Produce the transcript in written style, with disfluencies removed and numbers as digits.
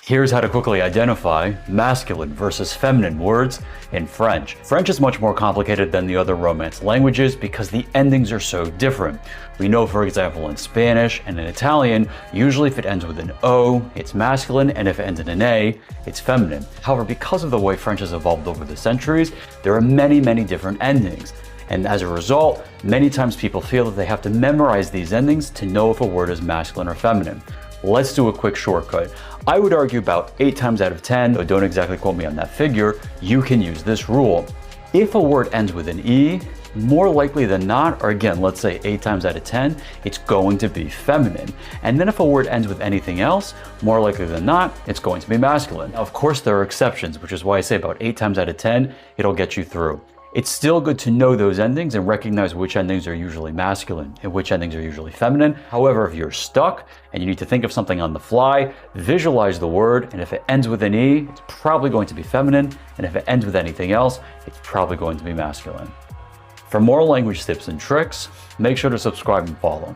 Here's how to quickly identify masculine versus feminine words in French. French is much more complicated than the other Romance languages because the endings are so different. We know, for example, in Spanish and in Italian, usually if it ends with an O, it's masculine, and if it ends in an A, it's feminine. However, because of the way French has evolved over the centuries, there are many different endings. And as a result, many times people feel that they have to memorize these endings to know if a word is masculine or feminine. Let's do a quick shortcut. I would argue about 8 times out of 10, though don't exactly quote me on that figure, you can use this rule. If a word ends with an E, more likely than not, or again, let's say 8 times out of 10, it's going to be feminine. And then if a word ends with anything else, more likely than not, it's going to be masculine. Now, of course, there are exceptions, which is why I say about 8 times out of 10, it'll get you through. It's still good to know those endings and recognize which endings are usually masculine and which endings are usually feminine. However, if you're stuck and you need to think of something on the fly, visualize the word, and if it ends with an E, it's probably going to be feminine, and if it ends with anything else, it's probably going to be masculine. For more language tips and tricks, make sure to subscribe and follow.